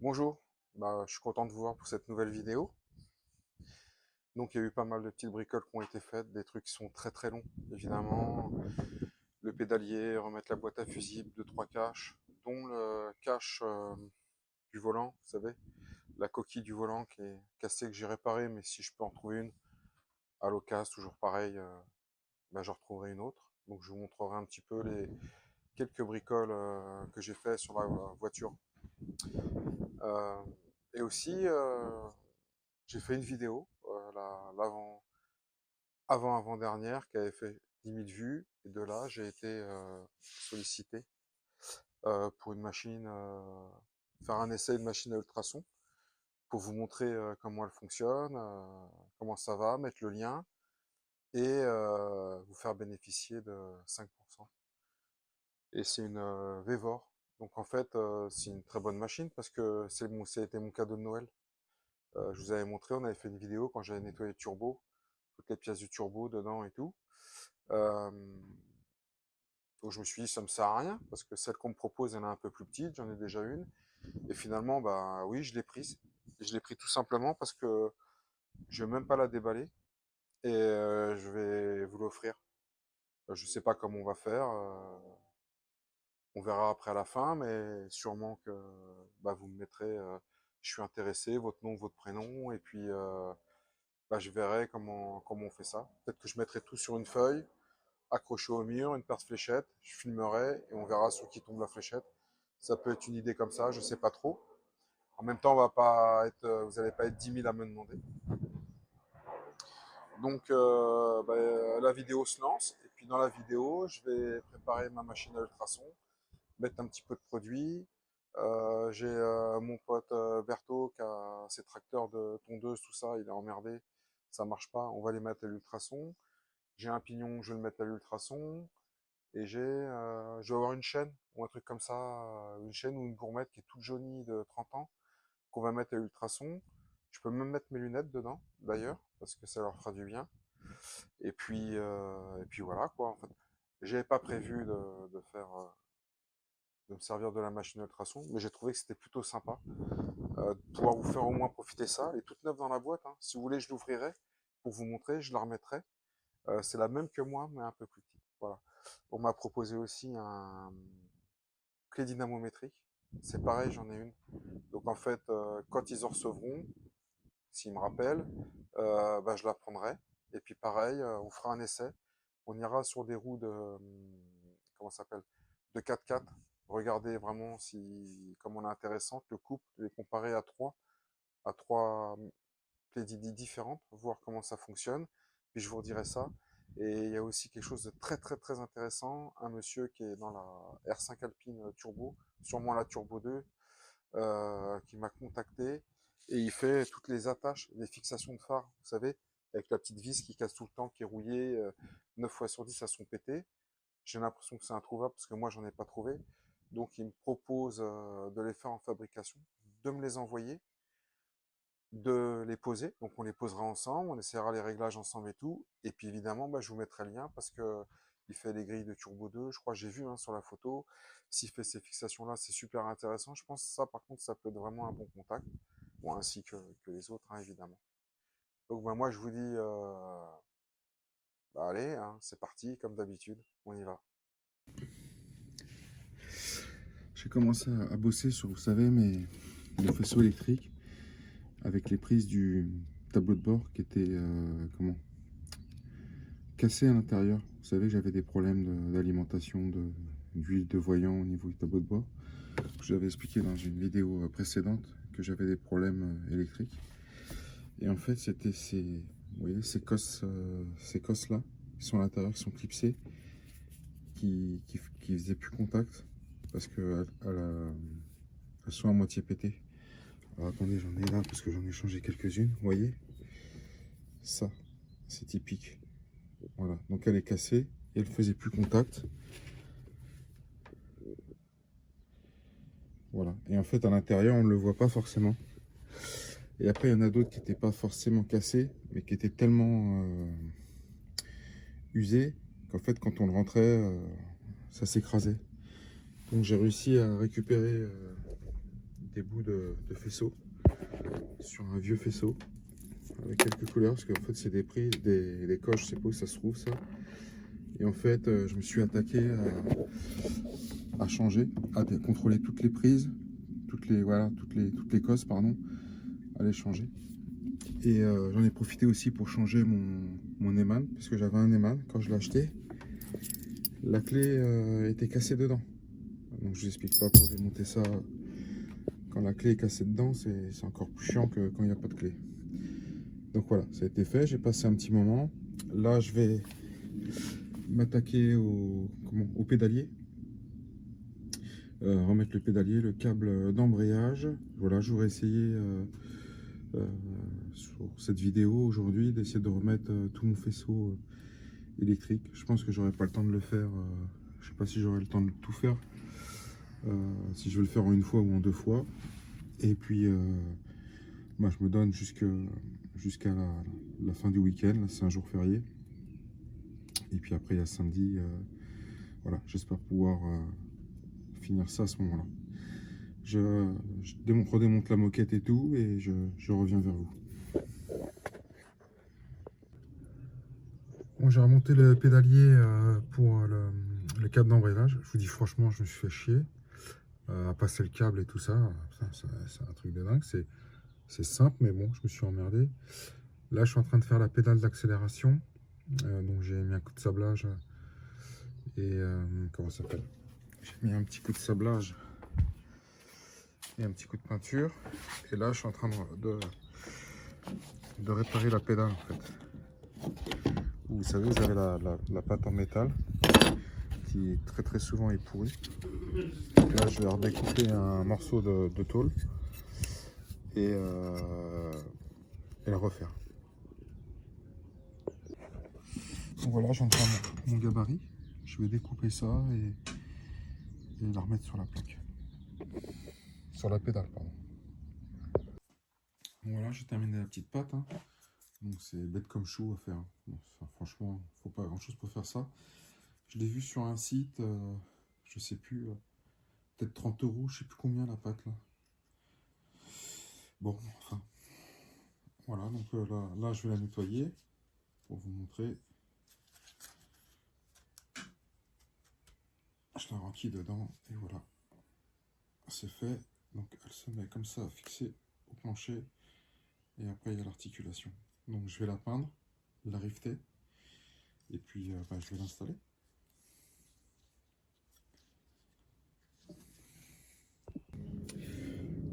Bonjour, je suis content de vous voir pour cette nouvelle vidéo. Donc il y a eu pas mal de petites bricoles qui ont été faites, des trucs qui sont très très longs, évidemment. Le pédalier, remettre la boîte à fusible, deux trois caches, dont le cache du volant, vous savez, la coquille du volant qui est cassée, que j'ai réparée, mais si je peux en trouver une à l'occasion, toujours pareil, j'en retrouverai une autre. Donc je vous montrerai un petit peu les quelques bricoles que j'ai fait sur la voiture. Euh, et aussi, j'ai fait une vidéo, avant-dernière, qui avait fait 10 000 vues. Et de là, j'ai été sollicité pour une machine, faire un essai de machine à ultrasons, pour vous montrer comment elle fonctionne, comment ça va, mettre le lien et vous faire bénéficier de 5%. Et c'est une Vevor. Donc en fait, c'est une très bonne machine parce que c'était mon cadeau de Noël. Je vous avais montré, on avait fait une vidéo quand j'avais nettoyé le turbo, toutes les pièces du turbo dedans et tout. Euh, donc je me suis dit, ça me sert à rien, parce que celle qu'on me propose, elle est un peu plus petite, j'en ai déjà une. Et finalement, bah oui, je l'ai prise. Je l'ai pris tout simplement parce que je vais même pas la déballer et je vais vous l'offrir. Je sais pas comment on va faire, on verra après à la fin, mais sûrement que vous me mettrez, je suis intéressé, votre nom, votre prénom, et puis je verrai comment on fait ça. Peut-être que je mettrai tout sur une feuille, accroché au mur, une paire de fléchettes, je filmerai et on verra sur qui tombe la fléchette. Ça peut être une idée comme ça, je sais pas trop. En même temps, vous n'allez pas être 10 000 à me demander. Donc la vidéo se lance et puis dans la vidéo, je vais préparer ma machine à ultrasons, mettre un petit peu de produit. J'ai mon pote Berthaud qui a ses tracteurs de tondeuse, tout ça, il est emmerdé, ça marche pas, on va les mettre à l'ultrason. J'ai un pignon, je vais le mettre à l'ultrason. Et je vais avoir une chaîne ou un truc comme ça, une chaîne ou une gourmette qui est toute jaunie de 30 ans, qu'on va mettre à ultrasons. Je peux même mettre mes lunettes dedans, d'ailleurs, parce que ça leur fera du bien. Et puis voilà quoi. En fait, j'avais pas prévu de me servir de la machine à ultrasons, mais j'ai trouvé que c'était plutôt sympa de pouvoir vous faire au moins profiter de ça. Elle est toute neuve dans la boîte, hein. Si vous voulez, je l'ouvrirai pour vous montrer, je la remettrai. C'est la même que moi, mais un peu plus petite. Voilà. On m'a proposé aussi un clé dynamométrique. C'est pareil, j'en ai une. Donc en fait, quand ils en recevront, s'ils me rappellent, je la prendrai. Et puis pareil, on fera un essai. On ira sur des roues de comment ça s'appelle, de 4x4. Regardez vraiment si comme on est intéressante, le couple, les comparer à trois clés différentes, voir comment ça fonctionne. Puis je vous redirai ça. Et il y a aussi quelque chose de très très très intéressant, un monsieur qui est dans la R5 Alpine Turbo, sûrement la Turbo 2, qui m'a contacté et il fait toutes les attaches, les fixations de phare, vous savez, avec la petite vis qui casse tout le temps, qui est rouillée, 9 fois sur 10 elles sont pétées. J'ai l'impression que c'est introuvable parce que moi j'en ai pas trouvé. Donc il me propose de les faire en fabrication, de me les envoyer, de les poser. Donc on les posera ensemble, on essaiera les réglages ensemble et tout. Et puis évidemment, je vous mettrai le lien parce que il fait les grilles de Turbo 2. Je crois que j'ai vu sur la photo. S'il fait ces fixations-là, c'est super intéressant. Je pense que ça, par contre, ça peut être vraiment un bon contact. Bon, ainsi que les autres, hein, évidemment. Donc moi, je vous dis, allez, hein, c'est parti, comme d'habitude, on y va. J'ai commencé à bosser sur, vous savez, mes faisceaux électriques avec les prises du tableau de bord qui étaient cassées à l'intérieur. Vous savez, j'avais des problèmes d'alimentation d'huile de voyant au niveau du tableau de bord. Je vous avais expliqué dans une vidéo précédente que j'avais des problèmes électriques. Et en fait, c'était vous voyez, ces cosses-là, qui sont à l'intérieur, qui sont clipsées, qui faisaient plus contact parce que elles sont à moitié pétées. Alors attendez, j'en ai là parce que j'en ai changé quelques-unes. Vous voyez, ça, c'est typique. Voilà, donc elle est cassée et elle faisait plus contact. Voilà, et en fait à l'intérieur on ne le voit pas forcément. Et après il y en a d'autres qui n'étaient pas forcément cassés, mais qui étaient tellement usés qu'en fait quand on le rentrait, ça s'écrasait. Donc j'ai réussi à récupérer des bouts de faisceau sur un vieux faisceau avec quelques couleurs, parce qu'en fait c'est des prises, des coches, je sais pas où ça se trouve ça. Et en fait je me suis attaqué à changer, à contrôler toutes les prises, toutes les cosses, pardon, à les changer. Et j'en ai profité aussi pour changer mon Neumann, parce que j'avais un Neumann quand je l'ai acheté. La clé était cassée dedans. Donc je vous explique pas, pour démonter ça, quand la clé est cassée dedans, c'est encore plus chiant que quand il n'y a pas de clé. Donc voilà, ça a été fait, j'ai passé un petit moment. Là je vais m'attaquer au pédalier. Remettre le pédalier, le câble d'embrayage. Voilà, j'aurais essayé sur cette vidéo aujourd'hui d'essayer de remettre tout mon faisceau électrique. Je pense que j'aurai pas le temps de le faire. Je sais pas si j'aurai le temps de tout faire. Si je veux le faire en une fois ou en deux fois. Et puis bah, je me donne jusqu'à la fin du week-end. C'est un jour férié. Et puis après il y a samedi. Voilà, j'espère pouvoir finir ça à ce moment-là. Je redémonte la moquette et tout, et je reviens vers vous. Bon, j'ai remonté le pédalier pour le câble d'embrayage. Je vous dis franchement, je me suis fait chier à passer le câble et tout ça. C'est un truc de dingue. C'est simple, mais bon, je me suis emmerdé. Là, je suis en train de faire la pédale d'accélération. Donc j'ai mis un coup de sablage et comment ça s'appelle? J'ai mis un petit coup de sablage et un petit coup de peinture. Et là, je suis en train de réparer la pédale en fait. Vous savez, vous avez la pâte en métal qui très souvent est pourrie. Donc là, je vais redécouper un morceau de tôle et le refaire. Donc voilà, j'en prends mon gabarit. Je vais découper ça et la remettre sur la plaque. Sur la pédale, pardon. Donc voilà, j'ai terminé la petite pâte. Hein. Donc c'est bête comme chou à faire. Enfin, franchement, faut pas grand chose pour faire ça. Je l'ai vu sur un site, je sais plus, peut-être 30 €, je sais plus combien la pâte là. Bon, enfin, voilà, donc là je vais la nettoyer pour vous montrer. Je la renquille dedans et voilà, c'est fait. Donc elle se met comme ça fixée au plancher et après il y a l'articulation. Donc je vais la peindre, la rifter et puis bah, je vais l'installer.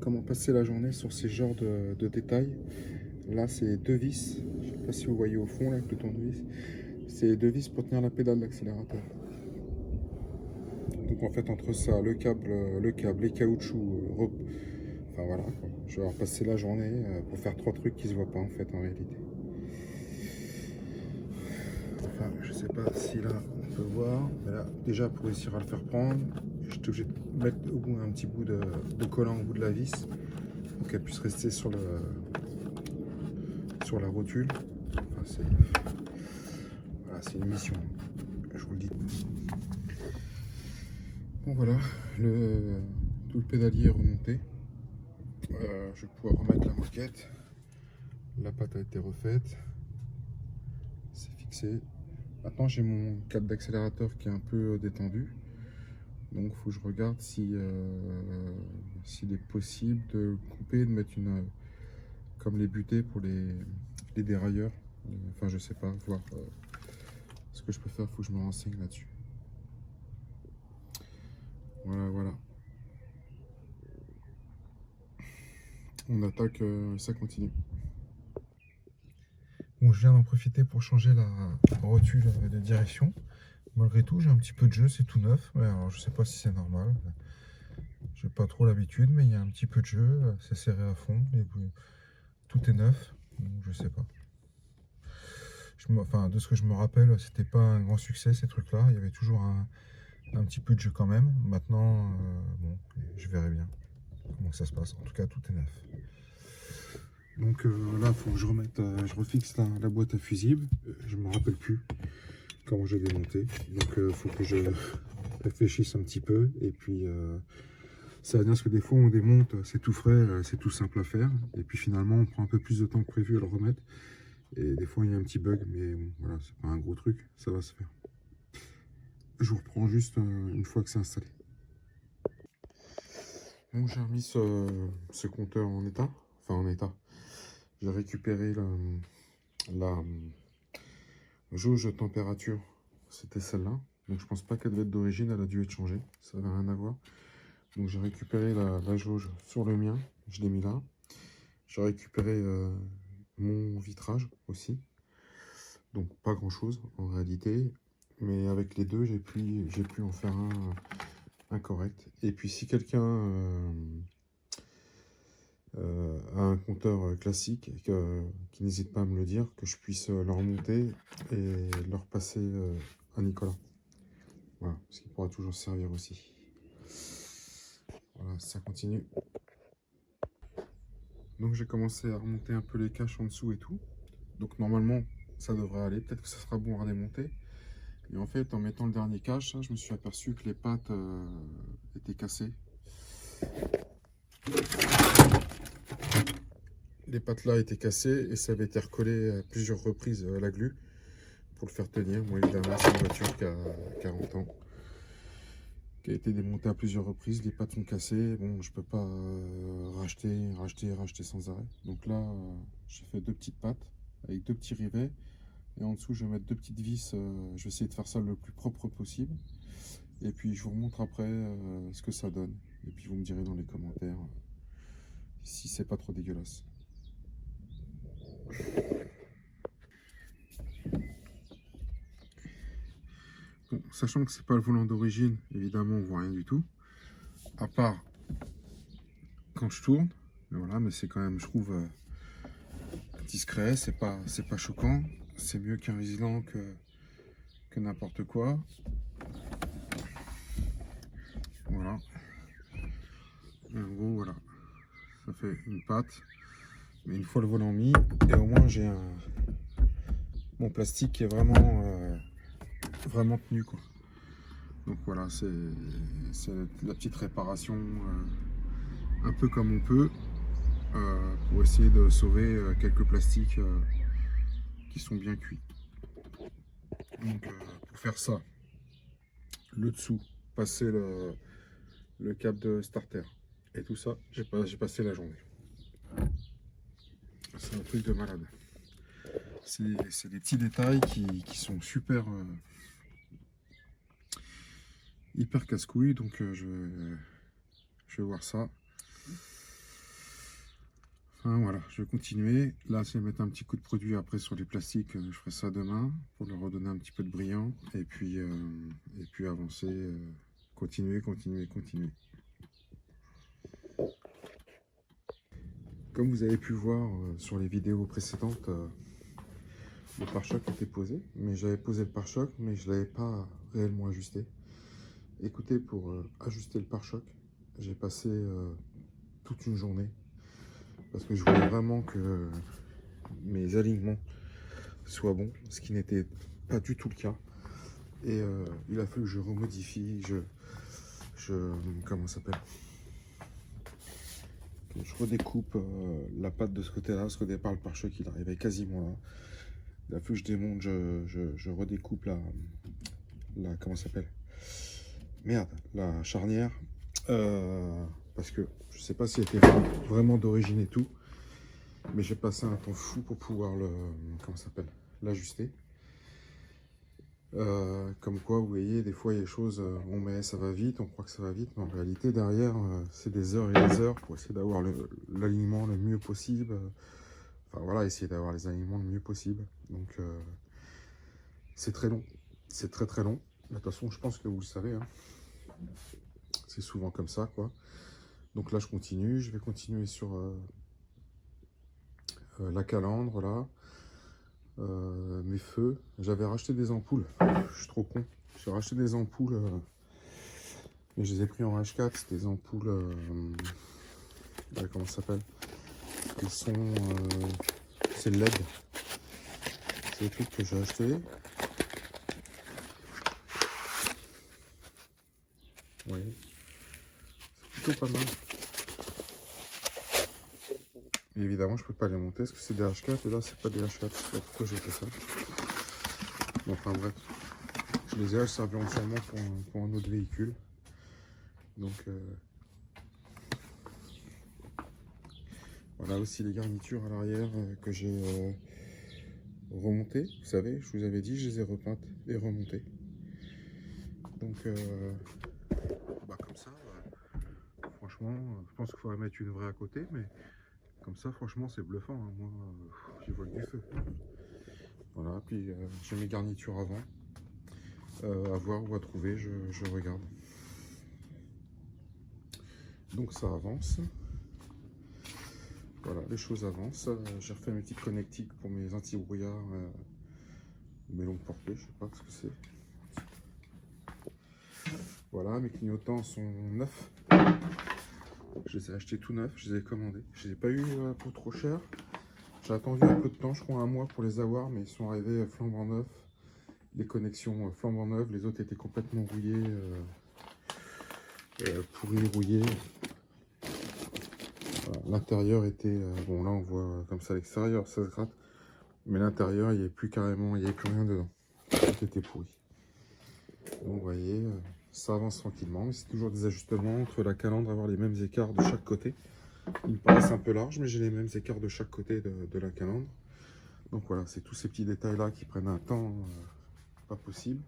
Comment passer la journée sur ces genres de détails. Là c'est deux vis, je sais pas si vous voyez au fond là avec le tournevis, c'est deux vis pour tenir la pédale d'accélérateur. Donc en fait entre ça, le câble, les caoutchoucs, enfin voilà quoi. Je vais avoir passé la journée pour faire trois trucs qui se voient pas en fait en réalité. Enfin je sais pas si là on peut voir, mais là déjà pour réussir à le faire prendre, j'étais obligé de mettre au bout un petit bout de collant au bout de la vis pour qu'elle puisse rester sur la rotule. Enfin, c'est une mission, je vous le dis. Bon voilà, tout le pédalier est remonté. Je vais pouvoir remettre la moquette. La pâte a été refaite. C'est fixé. Maintenant j'ai mon câble d'accélérateur qui est un peu détendu. Donc il faut que je regarde s'il est possible de couper, de mettre comme les butées pour les dérailleurs. Enfin je sais pas, voir ce que je peux faire, il faut que je me renseigne là-dessus. Voilà. On attaque, ça continue. Bon, je viens d'en profiter pour changer la rotule de direction. Malgré tout, j'ai un petit peu de jeu, c'est tout neuf. Mais alors, je sais pas si c'est normal. J'ai pas trop l'habitude, mais il y a un petit peu de jeu. C'est serré à fond. Et puis, tout est neuf. Donc, je sais pas. Enfin, de ce que je me rappelle, c'était pas un grand succès ces trucs-là. Il y avait toujours un petit peu de jeu quand même. Maintenant, bon, je verrai bien comment ça se passe. En tout cas, tout est neuf. Donc là, il faut que je remette, je refixe la boîte à fusible. Je me rappelle plus comment j'ai démonté. Donc il faut que je réfléchisse un petit peu. Et puis Ça veut dire que des fois on démonte, c'est tout frais, c'est tout simple à faire. Et puis finalement on prend un peu plus de temps que prévu à le remettre. Et des fois il y a un petit bug, mais bon, voilà, c'est pas un gros truc, ça va se faire. Je vous reprends juste une fois que c'est installé. Bon, j'ai remis ce compteur en état. Enfin en état. J'ai récupéré la jauge de température. C'était celle-là. Donc je pense pas qu'elle devait être d'origine, elle a dû être changée. Ça n'avait rien à voir. Donc j'ai récupéré la jauge sur le mien. Je l'ai mis là. J'ai récupéré mon vitrage aussi. Donc pas grand chose en réalité. Mais avec les deux, j'ai pu en faire un correct. Et puis si quelqu'un a un compteur classique, qui n'hésite pas à me le dire, que je puisse le remonter et le repasser à Nicolas. Voilà, parce qu'il pourra toujours servir aussi. Voilà, ça continue. Donc j'ai commencé à remonter un peu les caches en dessous et tout. Donc normalement, ça devrait aller. Peut-être que ça sera bon à redémonter. Et en fait, en mettant le dernier cache, je me suis aperçu que les pattes étaient cassées. Les pattes là étaient cassées et ça avait été recollé à plusieurs reprises à la glu pour le faire tenir. Moi évidemment, c'est une voiture qui a 40 ans, qui a été démontée à plusieurs reprises. Les pattes sont cassées. Bon, je peux pas racheter sans arrêt. Donc là, j'ai fait deux petites pattes avec deux petits rivets. Et en dessous, je vais mettre deux petites vis. Je vais essayer de faire ça le plus propre possible. Et puis, je vous remontre après ce que ça donne. Et puis, vous me direz dans les commentaires si c'est pas trop dégueulasse. Bon, sachant que c'est pas le volant d'origine, évidemment, on voit rien du tout. À part quand je tourne. Mais voilà, mais c'est quand même, je trouve, discret. C'est pas choquant. C'est mieux qu'un Vigilant que n'importe quoi. Voilà. En gros, voilà. Ça fait une patte. Mais une fois le volant mis, et au moins j'ai mon plastique qui est vraiment tenu, quoi. Donc voilà, c'est la petite réparation un peu comme on peut pour essayer de sauver quelques plastiques qui sont bien cuits. Donc pour faire ça, le dessous, passer le câble de starter et tout ça, j'ai passé la journée. C'est un truc de malade. C'est des petits détails qui sont super hyper casse-couille, donc je vais voir ça. Enfin voilà, je vais continuer. Là, je vais mettre un petit coup de produit après sur les plastiques. Je ferai ça demain pour leur redonner un petit peu de brillant. Et puis avancer, continuer. Comme vous avez pu voir sur les vidéos précédentes, le pare-choc était posé. Mais j'avais posé le pare-choc, mais je ne l'avais pas réellement ajusté. Écoutez, pour ajuster le pare-choc, j'ai passé toute une journée. Parce que je voulais vraiment que mes alignements soient bons, ce qui n'était pas du tout le cas. Et il a fallu que je remodifie, comment ça s'appelle, que je redécoupe la patte de ce côté-là, parce qu'au départ le pare-choc il arrivait quasiment là. Il a fallu que je démonte, je redécoupe la comment ça s'appelle, merde, la charnière, parce que je sais pas si elle était vraiment d'origine et tout, mais j'ai passé un temps fou pour pouvoir comment ça s'appelle, l'ajuster. Comme quoi, vous voyez, des fois il y a des choses, on met ça va vite, on croit que ça va vite, mais en réalité derrière c'est des heures et des heures pour essayer d'avoir l'alignement le mieux possible. Enfin voilà, essayer d'avoir les alignements le mieux possible. Donc c'est très long, c'est très long. De toute façon, je pense que vous le savez, hein. C'est souvent comme ça, quoi. Donc là, je vais continuer sur la calandre là. Mes feux, j'avais racheté des ampoules, je suis trop con, j'ai racheté des ampoules, mais je les ai pris en H4, c'est des ampoules, comment ça s'appelle, ils sont, c'est LED, c'est des trucs que j'ai acheté. Oui, plutôt pas mal. Et évidemment, je peux pas les monter parce que c'est des H4 et là, c'est pas des H4. Je sais pas pourquoi j'ai fait ça. Bon, enfin bref, je les ai, elles serviront sûrement pour un autre véhicule. Donc voilà aussi les garnitures à l'arrière que j'ai remontées. Vous savez, je vous avais dit, je les ai repeintes et remontées. Donc bah, comme ça, franchement, je pense qu'il faudrait mettre une vraie à côté, mais comme ça, franchement, c'est bluffant. Hein. Moi, j'y vois du feu. Voilà, puis j'ai mes garnitures avant. À voir ou à trouver, je regarde. Donc ça avance. Voilà, les choses avancent. J'ai refait mes petites connectiques pour mes anti-brouillards, mes longues portées, je sais pas ce que c'est. Voilà, mes clignotants sont neufs. Je les ai achetés tout neufs, je les ai commandés. Je les ai pas eu pour trop cher. J'ai attendu un peu de temps, je crois un mois pour les avoir, mais ils sont arrivés flambant neufs. Les connexions flambant neuves, les autres étaient complètement rouillées, pourries, rouillées. Voilà. L'intérieur était, bon là on voit comme ça l'extérieur, ça se gratte, mais l'intérieur il n'y avait plus carrément, il n'y avait plus rien dedans. Tout était pourri. Donc vous voyez, ça avance tranquillement, mais c'est toujours des ajustements entre la calandre, avoir les mêmes écarts de chaque côté. Ils me paraissent un peu larges, mais j'ai les mêmes écarts de chaque côté de la calandre. Donc voilà, c'est tous ces petits détails là qui prennent un temps pas possible.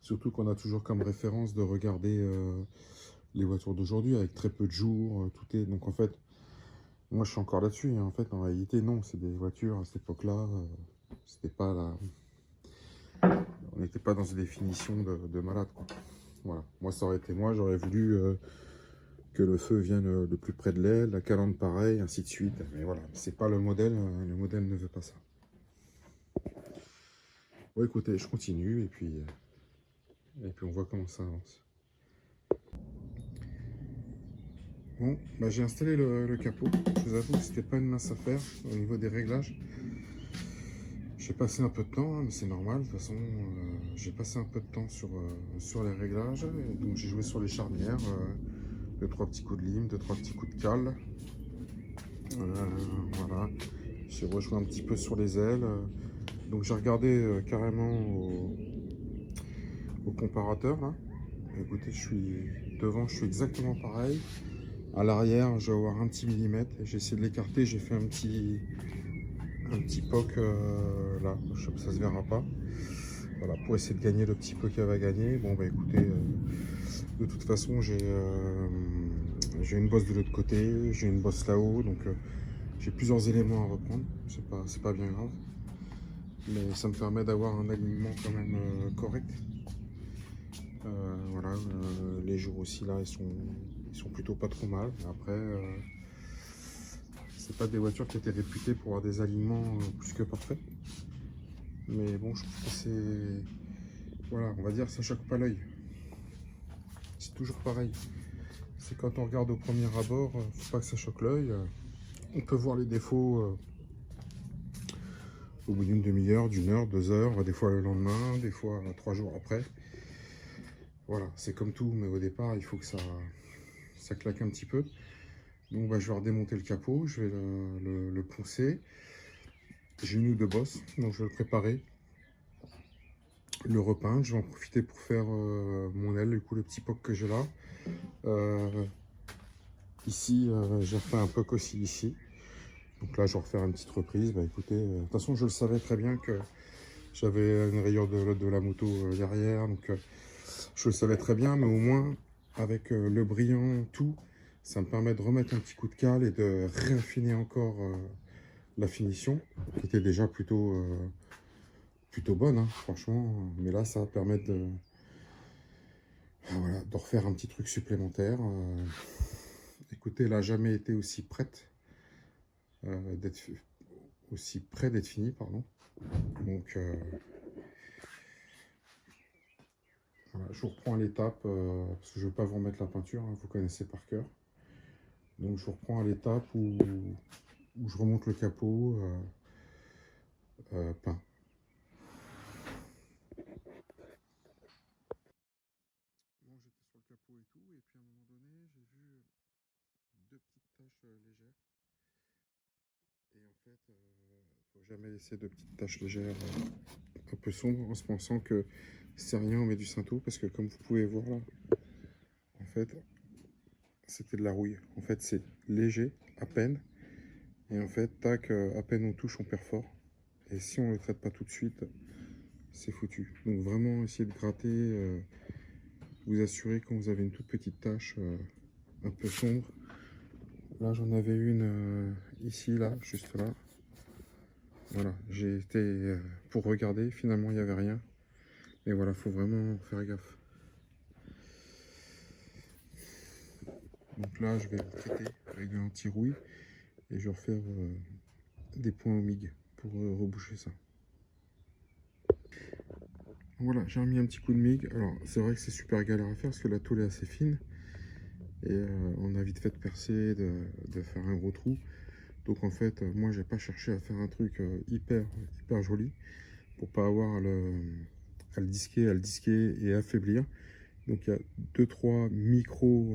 Surtout qu'on a toujours comme référence de regarder les voitures d'aujourd'hui avec très peu de jours, tout est... Donc en fait, moi je suis encore là-dessus, hein. En fait, en réalité, non, c'est des voitures à cette époque-là, c'était pas la... On n'était pas dans une définition de malade, quoi. Voilà, moi ça aurait été moi, j'aurais voulu que le feu vienne le plus près de l'aile, la calandre pareil, ainsi de suite. Mais voilà, c'est pas le modèle ne veut pas ça. Bon écoutez, je continue et puis on voit comment ça avance. Bon, bah, j'ai installé le capot. Je vous avoue que c'était pas une mince affaire au niveau des réglages. J'ai passé un peu de temps, hein, mais c'est normal. De toute façon, j'ai passé un peu de temps sur les réglages. Donc j'ai joué sur les charnières. 2-3 petits coups de lime, 2-3 petits coups de cale. Voilà. J'ai rejoué un petit peu sur les ailes. Donc j'ai regardé carrément au comparateur. Là. Écoutez, devant, je suis exactement pareil. À l'arrière, je vais avoir un petit millimètre. J'ai essayé de l'écarter, j'ai fait un petit poke là, ça se verra pas. Voilà, pour essayer de gagner le petit peu qu'elle va gagner. Bon bah écoutez, de toute façon j'ai une bosse de l'autre côté, j'ai une bosse là-haut, donc j'ai plusieurs éléments à reprendre. C'est pas bien grave, mais ça me permet d'avoir un alignement quand même correct. Voilà, les jours aussi là, ils sont plutôt pas trop mal. Après, c'est pas des voitures qui étaient réputées pour avoir des alignements plus que parfaits. Mais bon, je trouve que c'est... Voilà, on va dire ça choque pas l'œil. C'est toujours pareil. C'est quand on regarde au premier abord, faut pas que ça choque l'œil. On peut voir les défauts au bout d'une demi-heure, d'une heure, 2 heures, des fois le lendemain, des fois 3 jours après. Voilà, c'est comme tout, mais au départ, il faut que ça claque un petit peu. Donc bah, je vais redémonter le capot, je vais le poncer. J'ai une ou deux bosses, donc je vais le préparer. Le repeindre, je vais en profiter pour faire mon aile, du coup le petit poke que j'ai là. Ici, j'ai refait un poke aussi ici. Donc là, je vais refaire une petite reprise. Bah écoutez, de toute façon, je le savais très bien que j'avais une rayure de la moto derrière. Donc je le savais très bien, mais au moins, avec le brillant, tout, ça me permet de remettre un petit coup de cale et de réaffiner encore la finition, qui était déjà plutôt bonne, hein, franchement. Mais là, ça va permettre voilà, de refaire un petit truc supplémentaire. Écoutez, elle n'a jamais été aussi prête d'être finie, pardon. Donc, voilà, je vous reprends à l'étape, parce que je ne veux pas vous remettre la peinture, hein, vous connaissez par cœur. Donc, je vous reprends à l'étape où je remonte le capot peint. Bon, j'étais sur le capot et tout, et taches légères. Et en fait, faut jamais laisser de petites taches légères un peu sombres en se pensant que c'est rien, on met du Cinto, parce que comme vous pouvez voir là, en fait, c'était de la rouille. En fait, c'est léger, à peine. Et en fait, tac, à peine on touche, on perd fort. Et si on ne le traite pas tout de suite, c'est foutu. Donc vraiment, essayez de gratter, vous assurer quand vous avez une toute petite tache un peu sombre. Là, j'en avais une ici, là, juste là. Voilà, j'ai été pour regarder, finalement, il n'y avait rien. Mais voilà, faut vraiment faire gaffe. Donc là, je vais le traiter avec de l'anti-rouille et je vais refaire des points au MIG pour reboucher ça. Voilà, j'ai remis un petit coup de MIG. Alors, c'est vrai que c'est super galère à faire parce que la tôle est assez fine. Et on a vite fait de percer, de faire un gros trou. Donc en fait, moi, j'ai pas cherché à faire un truc hyper joli pour pas avoir à le disquer et affaiblir. Donc il y a 2-3 micro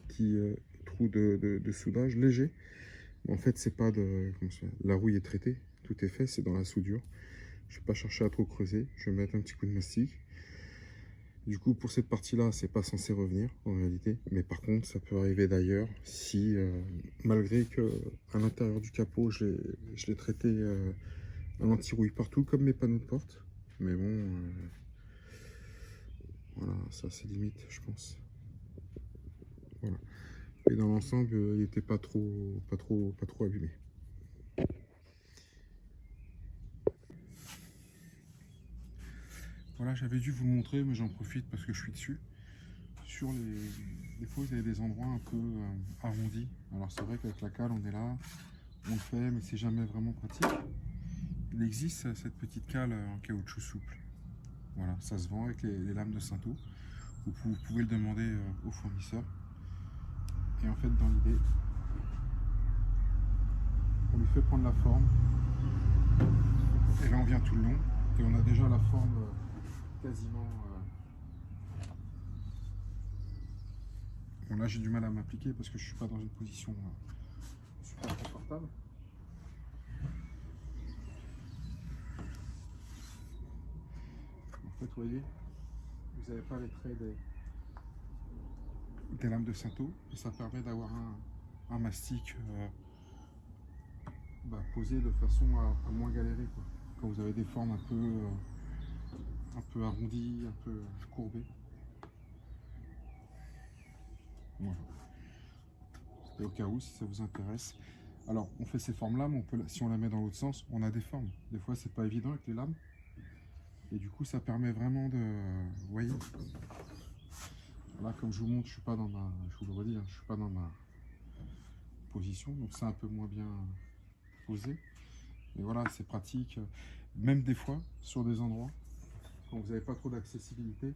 petits trous de soudage légers. Mais en fait, c'est pas de. La rouille est traitée, tout est fait, c'est dans la soudure. Je vais pas chercher à trop creuser, je vais mettre un petit coup de mastic. Du coup, pour cette partie-là, c'est pas censé revenir en réalité, mais par contre, ça peut arriver d'ailleurs si, malgré que à l'intérieur du capot, je l'ai traité un anti-rouille partout, comme mes panneaux de porte. Mais bon, voilà, ça c'est limite, je pense. Voilà. Et dans l'ensemble, il n'était pas trop abîmé. Voilà, j'avais dû vous le montrer, mais j'en profite parce que je suis dessus. Sur des fois, vous avez des endroits un peu arrondis. Alors c'est vrai qu'avec la cale, on est là, on le fait, mais c'est jamais vraiment pratique. Il existe cette petite cale en caoutchouc souple. Voilà, ça se vend avec les lames de Cinto. Vous pouvez le demander au fournisseur. Et en fait, dans l'idée, on lui fait prendre la forme. Et là, on vient tout le long. Et on a déjà la forme quasiment... Bon, là, j'ai du mal à m'appliquer parce que je suis pas dans une position super confortable. En fait, vous voyez, vous n'avez pas les traits des lames de Cinto. Et ça permet d'avoir un mastic posé de façon à moins galérer, quoi. Quand vous avez des formes un peu arrondies, un peu courbées. Voilà. Et au cas où, si ça vous intéresse. Alors, on fait ces formes-là, mais si on la met dans l'autre sens, on a des formes. Des fois, c'est pas évident avec les lames. Et du coup, ça permet vraiment de... Vous voyez, là, comme je vous montre, je suis pas dans ma... Je vous le redis, hein, je suis pas dans ma position. Donc, c'est un peu moins bien posé. Et voilà, c'est pratique. Même des fois, sur des endroits, quand vous n'avez pas trop d'accessibilité,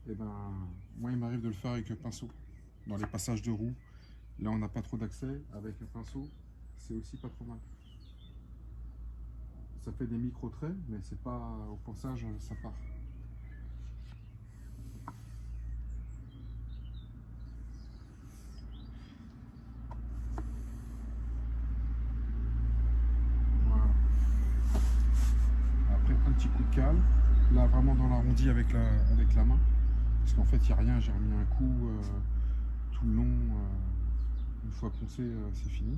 et ben, moi, il m'arrive de le faire avec le pinceau. Dans les passages de roues, là, on n'a pas trop d'accès. Avec un pinceau, c'est aussi pas trop mal. Ça fait des micro-traits, mais c'est pas au passage, ça part. Voilà. Après, un petit coup de cale. Là, vraiment dans l'arrondi avec la main. Parce qu'en fait, il n'y a rien. J'ai remis un coup tout le long. Une fois poncé, c'est fini.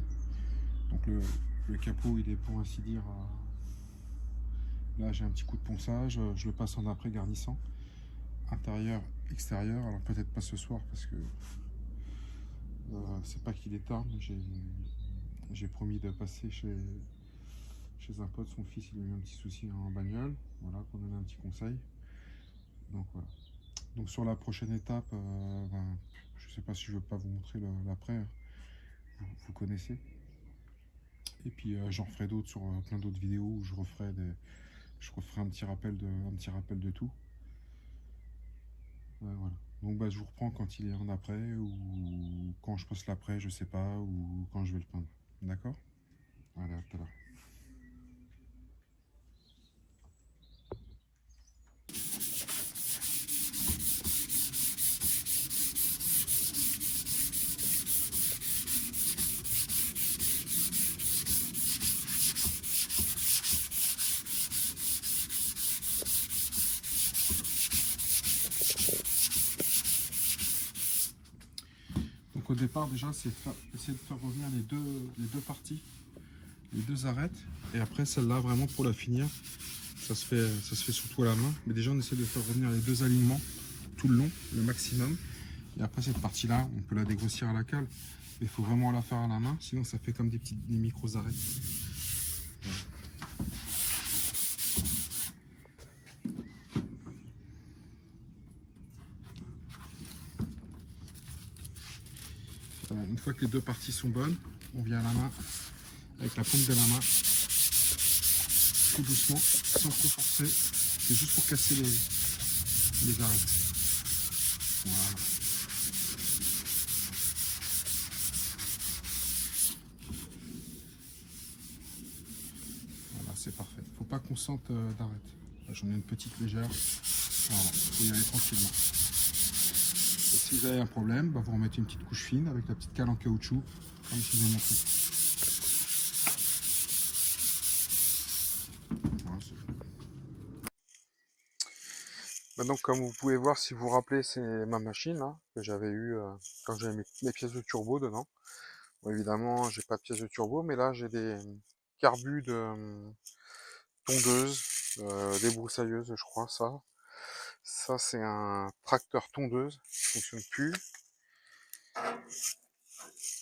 Donc le capot, il est pour ainsi dire... Là, j'ai un petit coup de ponçage. Je le passe en après garnissant. Intérieur, extérieur. Alors peut-être pas ce soir parce que c'est pas qu'il est tard, mais j'ai promis de passer chez un pote. Son fils, il a eu un petit souci en bagnole. Voilà, pour donner un petit conseil. Donc voilà. Donc sur la prochaine étape, je sais pas si je veux pas vous montrer l'après. Vous connaissez. Et puis j'en ferai d'autres sur plein d'autres vidéos où je referai un petit rappel de tout. Ouais, voilà. Donc je vous reprends quand il est en après, ou quand je passe l'après, je sais pas, ou quand je vais le peindre. D'accord? Allez, à tout à l'heure. au départ déjà c'est essayer de faire revenir les deux parties, les deux arêtes, et après celle-là vraiment pour la finir, ça se fait surtout à la main, mais déjà on essaie de faire revenir les deux alignements tout le long, le maximum, et après cette partie-là, on peut la dégrossir à la cale, mais il faut vraiment la faire à la main, sinon ça fait comme des micros arêtes. Voilà. Voilà, une fois que les deux parties sont bonnes, on vient à la main, avec la paume de la main, tout doucement, sans trop forcer, c'est juste pour casser les arêtes. Voilà. Voilà, c'est parfait. Faut pas qu'on sente d'arête. J'en ai une petite légère. Voilà, faut y aller tranquillement. Et si vous avez un problème, bah, vous remettez une petite couche fine avec la petite cale en caoutchouc, comme je vous ai montré. Voilà, donc, comme vous pouvez voir, si vous vous rappelez, c'est ma machine hein, que j'avais eu quand j'avais mes pièces de turbo dedans. Bon, évidemment, j'ai pas de pièces de turbo, mais là j'ai des carbus de tondeuse, débroussailleuse, je crois ça. Ça c'est un tracteur tondeuse qui fonctionne plus.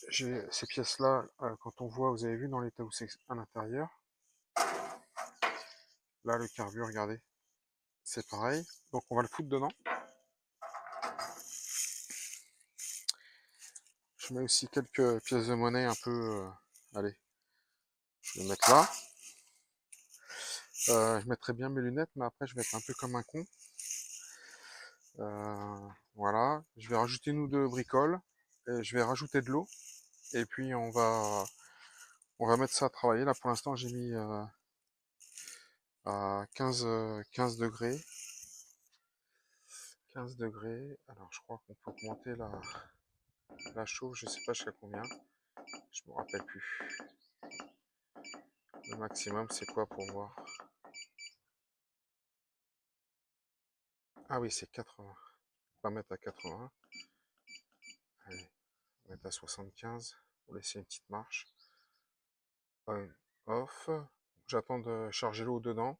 J'ai ces pièces-là, quand on voit, vous avez vu dans l'état où c'est à l'intérieur. Là le carbu, regardez, c'est pareil. Donc on va le foutre dedans. Je mets aussi quelques pièces de monnaie un peu. Allez, je vais mettre là. Je mettrai bien mes lunettes, mais après je vais être un peu comme un con. Voilà, je vais rajouter une ou deux bricoles, et je vais rajouter de l'eau, et puis on va mettre ça à travailler. Là pour l'instant j'ai mis à 15 degrés. 15 degrés, alors je crois qu'on peut augmenter la chauffe, je sais pas jusqu'à combien, je me rappelle plus. Le maximum c'est quoi pour voir? Ah oui, c'est 80. On va mettre à 80. Allez, on va mettre à 75 pour laisser une petite marche. On, off. J'attends de charger l'eau dedans.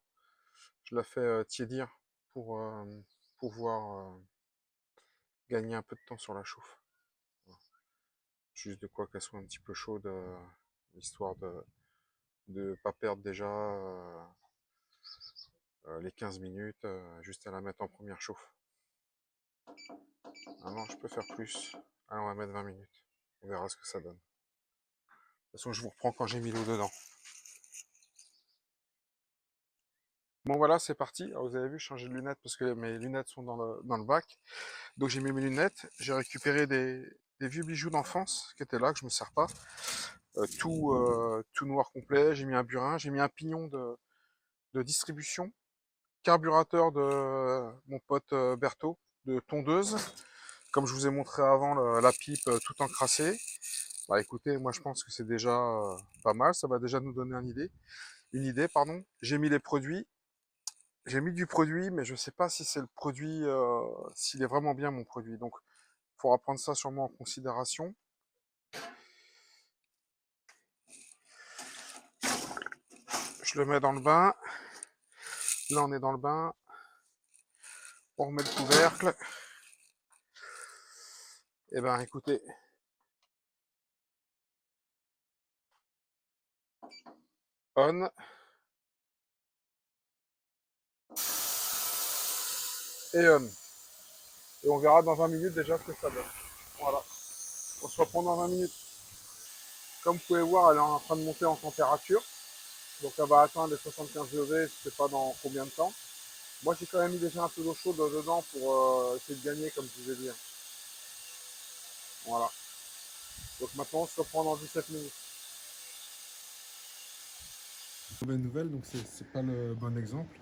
Je la fais tiédir pour pouvoir gagner un peu de temps sur la chauffe. Voilà. Juste de quoi qu'elle soit un petit peu chaude, histoire de ne pas perdre déjà les 15 minutes, juste à la mettre en première chauffe. Ah non, je peux faire plus. Allez, on va mettre 20 minutes. On verra ce que ça donne. De toute façon, je vous reprends quand j'ai mis l'eau dedans. Bon voilà, c'est parti. Alors, vous avez vu, changer de lunettes parce que mes lunettes sont dans le bac. Donc j'ai mis mes lunettes. J'ai récupéré des vieux bijoux d'enfance qui étaient là, que je me sers pas. Tout noir complet. J'ai mis un burin, j'ai mis un pignon de distribution. Carburateur de mon pote Berthaud, de tondeuse. Comme je vous ai montré avant, la pipe tout encrassée. Bah écoutez, moi je pense que c'est déjà pas mal. Ça va déjà nous donner une idée, pardon. J'ai mis les produits. J'ai mis du produit, mais je sais pas si c'est le produit, s'il est vraiment bien mon produit. Donc, il faudra prendre ça sûrement en considération. Je le mets dans le bain. Là, on est dans le bain. On remet le couvercle. Eh ben, écoutez. On. Et on. Et on verra dans 20 minutes déjà ce que ça donne. Voilà. On se reprend dans 20 minutes. Comme vous pouvez voir, elle est en train de monter en température. Donc elle va atteindre les 75 degrés, je ne sais pas dans combien de temps. Moi j'ai quand même mis déjà un peu d'eau chaude dedans pour essayer de gagner, comme je vous ai dit. Voilà. Donc maintenant on se reprend dans 17 minutes. Bonne nouvelle, donc c'est pas le bon exemple.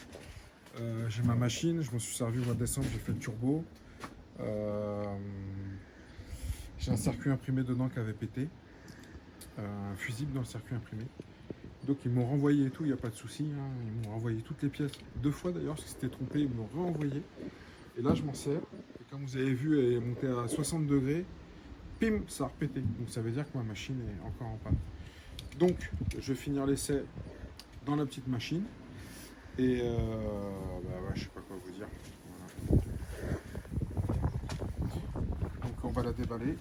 J'ai ma machine, je m'en suis servi au mois de décembre, j'ai fait le turbo. J'ai un circuit imprimé dedans qui avait pété. Un fusible dans le circuit imprimé. Donc ils m'ont renvoyé et tout, il n'y a pas de souci. Hein. Ils m'ont renvoyé toutes les pièces, 2 fois d'ailleurs, parce que c'était trompé, ils m'ont renvoyé. Et là je m'en sers. Et comme vous avez vu, elle est montée à 60 degrés. pim, ça a repété. Donc ça veut dire que ma machine est encore en panne. Donc, je vais finir l'essai dans la petite machine. Et ouais, je sais pas quoi vous dire. Voilà. Donc on va la déballer.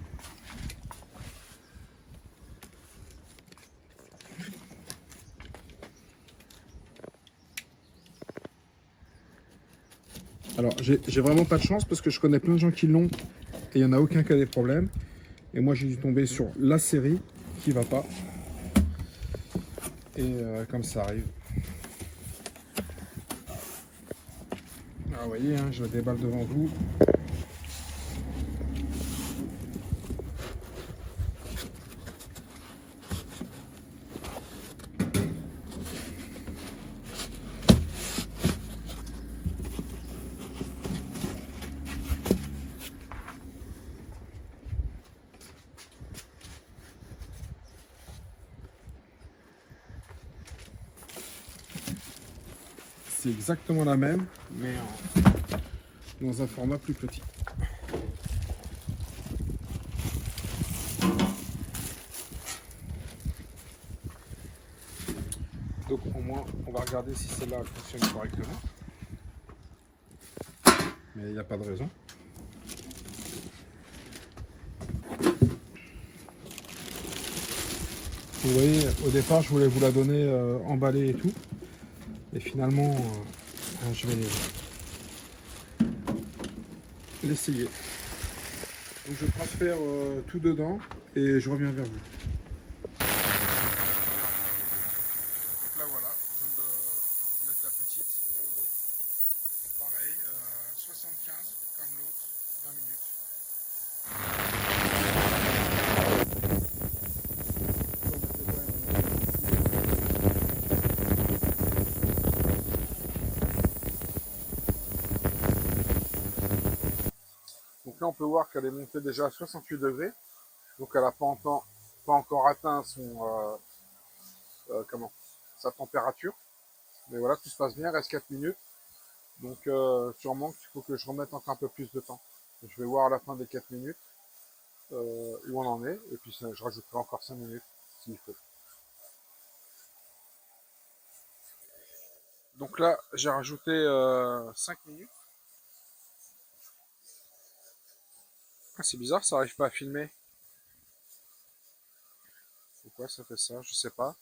Alors j'ai vraiment pas de chance parce que je connais plein de gens qui l'ont et il n'y en a aucun qui a des problèmes. Et moi j'ai dû tomber sur la série qui va pas. Et comme ça arrive. Ah, vous voyez, hein, je la déballe devant vous. C'est exactement la même, mais dans un format plus petit. Donc au moins, on va regarder si celle-là fonctionne correctement. Mais il n'y a pas de raison. Vous voyez, au départ, je voulais vous la donner emballée et tout. Et finalement, je vais l'essayer. Donc je transfère tout dedans et je reviens vers vous. Donc là voilà, je viens de mettre la petite. Pareil, 75 comme l'autre, 20 minutes. Donc là on peut voir qu'elle est montée déjà à 68 degrés. Donc elle n'a pas encore atteint comment, sa température. Mais voilà, tout se passe bien, il reste 4 minutes. Donc sûrement qu'il faut que je remette encore un peu plus de temps. Donc, je vais voir à la fin des 4 minutes où on en est. Et puis je rajouterai encore 5 minutes s'il faut. Donc là, j'ai rajouté 5 minutes. Ah, c'est bizarre, ça n'arrive pas à filmer. Pourquoi ça fait ça? Je sais pas.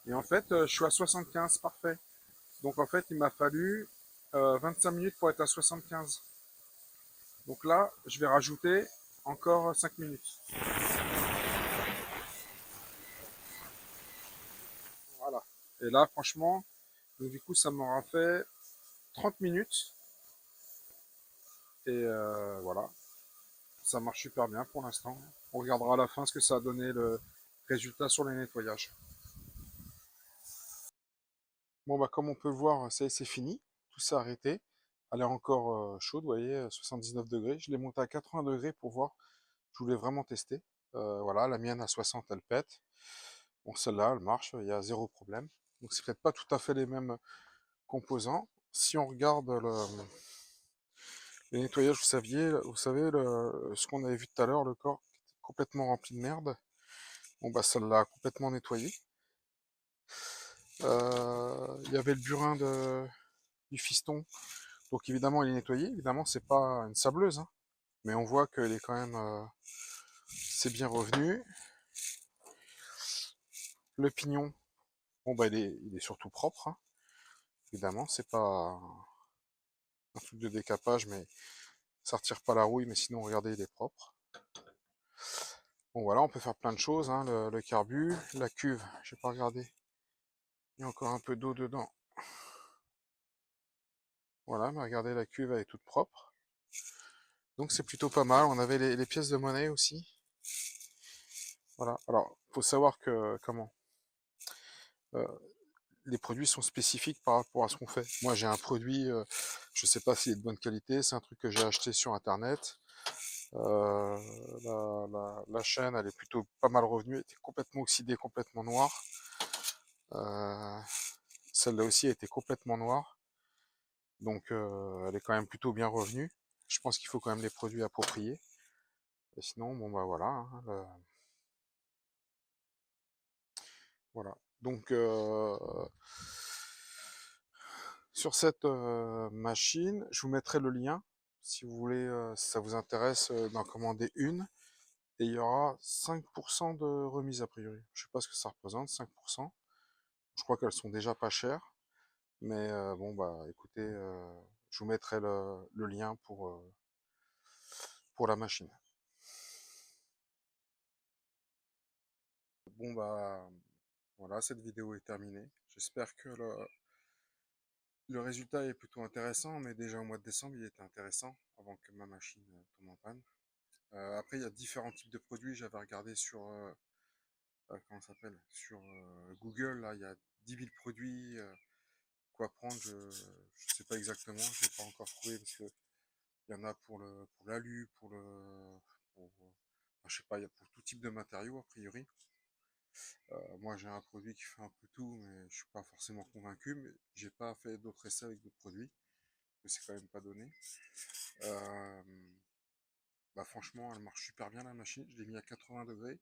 Et en fait, je suis à 75, parfait. Donc en fait, il m'a fallu 25 minutes pour être à 75. Donc là, je vais rajouter encore 5 minutes. Voilà. Et là, franchement, donc, du coup, ça m'aura fait 30 minutes. Et voilà. Ça marche super bien pour l'instant. On regardera à la fin ce que ça a donné le résultat sur les nettoyages. Bon, bah, comme on peut le voir, c'est fini. Tout s'est arrêté. Elle est encore chaude, vous voyez, 79 degrés. Je l'ai montée à 80 degrés pour voir. Je voulais vraiment tester. Voilà, la mienne à 60, elle pète. Bon, celle-là, elle marche, il y a zéro problème. Donc, c'est peut-être pas tout à fait les mêmes composants. Si on regarde les nettoyages, vous savez, ce qu'on avait vu tout à l'heure, le corps qui était complètement rempli de merde. Bon, bah, celle-là a complètement nettoyé. Il y avait le burin du fiston. Donc évidemment, il est nettoyé. Évidemment, c'est pas une sableuse, hein, mais on voit qu'il est quand même, c'est bien revenu. Le pignon, bon bah il est surtout propre. Hein. Évidemment, c'est pas un truc de décapage, mais ça retire pas la rouille. Mais sinon, regardez, il est propre. Bon voilà, on peut faire plein de choses. Hein, le carbu, la cuve, j'ai pas regardé. Il y a encore un peu d'eau dedans. Voilà, mais regardez, la cuve elle est toute propre. Donc c'est plutôt pas mal. On avait les pièces de monnaie aussi. Voilà. Alors, faut savoir que comment euh, les produits sont spécifiques par rapport à ce qu'on fait. Moi, j'ai un produit, je sais pas s'il est de bonne qualité. C'est un truc que j'ai acheté sur internet. Euh, la chaîne, elle est plutôt pas mal revenue. Elle était complètement oxydée, complètement noire. Euh, Celle-là aussi était complètement noire. Donc, elle est quand même plutôt bien revenue. Je pense qu'il faut quand même les produits appropriés. Et sinon, bon bah voilà, hein, voilà. Donc sur cette machine, je vous mettrai le lien si vous voulez, si ça vous intéresse d'en commander une. Et il y aura 5% de remise a priori. Je sais pas ce que ça représente, 5%. Je crois qu'elles sont déjà pas chères. Mais bon, bah écoutez, je vous mettrai le lien pour la machine. Bon, bah voilà, cette vidéo est terminée. J'espère que le résultat est plutôt intéressant. Mais déjà au mois de décembre, il était intéressant avant que ma machine tombe en panne. Après, il y a différents types de produits. J'avais regardé sur, comment ça s'appelle? Sur Google, là, il y a 10 000 produits. Quoi prendre, je ne sais pas exactement, je l'ai pas encore trouvé parce que il y en a pour l'alu, enfin, je sais pas, il y a pour tout type de matériaux a priori. Moi j'ai un produit qui fait un peu tout, mais je suis pas forcément convaincu, mais j'ai pas fait d'autres essais avec d'autres produits, que c'est quand même pas donné. Euh, Bah franchement, elle marche super bien la machine, je l'ai mis à 80 degrés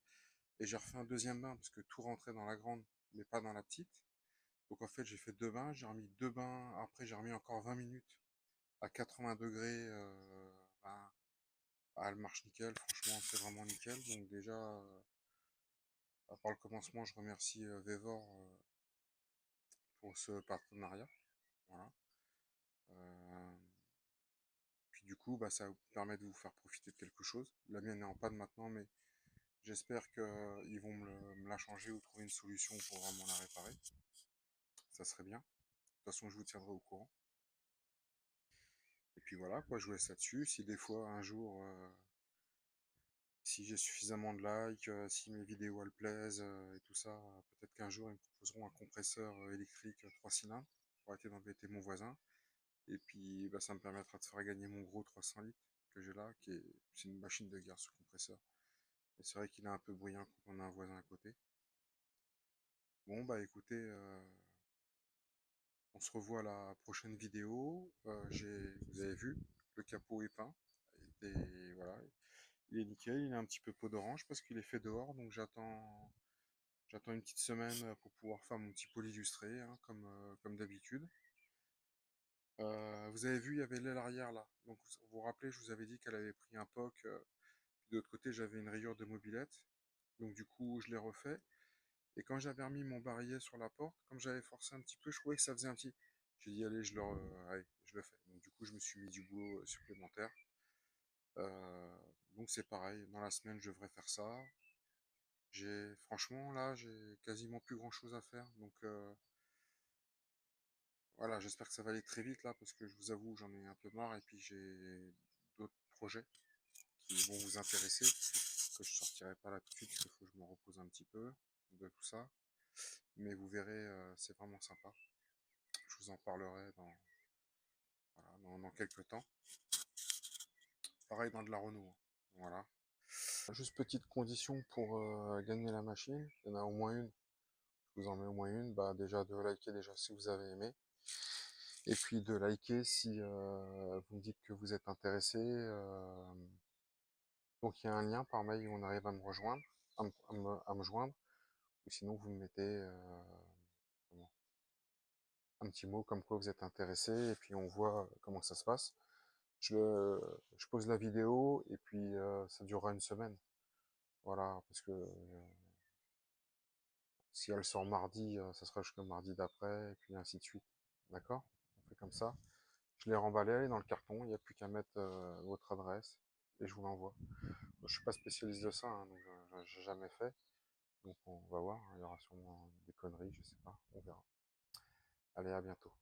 et j'ai refait un deuxième bain parce que tout rentrait dans la grande, mais pas dans la petite. Donc en fait j'ai fait deux bains, j'ai remis deux bains, après j'ai remis encore 20 minutes à 80 degrés, ben, elle marche nickel, franchement c'est vraiment nickel. Donc déjà, à part le commencement, je remercie Vevor pour ce partenariat. Voilà. Euh, Puis du coup, bah, ça vous permet de vous faire profiter de quelque chose. La mienne est en panne maintenant, mais j'espère qu'ils vont me la changer ou trouver une solution pour vraiment la réparer. Ça serait bien. De toute façon, je vous tiendrai au courant. Et puis voilà, quoi, je vous laisse là-dessus. Si des fois, un jour, si j'ai suffisamment de likes, si mes vidéos elles plaisent et tout ça, peut-être qu'un jour ils me proposeront un compresseur électrique 3 cylindres pour arrêter d'embêter mon voisin. Et puis bah, ça me permettra de faire gagner mon gros 300 litres que j'ai là, c'est une machine de guerre ce compresseur. Et c'est vrai qu'il est un peu bruyant quand on a un voisin à côté. Bon bah écoutez, on se revoit à la prochaine vidéo. Vous avez vu, le capot est peint. Et voilà, il est nickel, il est un petit peu peau d'orange parce qu'il est fait dehors, donc j'attends une petite semaine pour pouvoir faire mon petit pôle illustré, hein, comme d'habitude. Vous avez vu, il y avait l'aile arrière là. Donc vous vous rappelez, je vous avais dit qu'elle avait pris un POC. De l'autre côté, j'avais une rayure de mobilette. Donc du coup, je l'ai refait. Et quand j'avais remis mon barillet sur la porte, comme j'avais forcé un petit peu, je trouvais que ça faisait un petit. J'ai dit allez, allez, je le fais. Donc du coup, je me suis mis du boulot supplémentaire. Euh, donc c'est pareil, dans la semaine, je devrais faire ça. Franchement là, j'ai quasiment plus grand chose à faire. Donc voilà, j'espère que ça va aller très vite là, parce que je vous avoue, j'en ai un peu marre et puis j'ai d'autres projets qui vont vous intéresser, que je sortirai pas là tout de suite, parce qu'il faut que je me repose un petit peu de tout ça. Mais vous verrez, c'est vraiment sympa. Je vous en parlerai voilà, dans quelques temps. Pareil dans de la Renault, hein. Voilà. Juste petite condition pour gagner la machine, il y en a au moins une. Je vous en mets au moins une. Bah déjà de liker déjà si vous avez aimé. Et puis de liker si vous me dites que vous êtes intéressé. Donc il y a un lien par mail où on arrive à me rejoindre, à me joindre. Ou sinon vous me mettez un petit mot comme quoi vous êtes intéressé et puis on voit comment ça se passe. Je pose la vidéo et puis ça durera une semaine. Voilà, parce que si elle sort mardi, ça sera jusqu'au mardi d'après, et puis ainsi de suite. D'accord? On fait comme ça. Je l'ai remballé, elle est dans le carton, il n'y a plus qu'à mettre votre adresse et je vous l'envoie. Je suis pas spécialiste de ça, hein, donc j'ai jamais fait. Donc on va voir, hein, il y aura sûrement des conneries, je sais pas, on verra. Allez, à bientôt.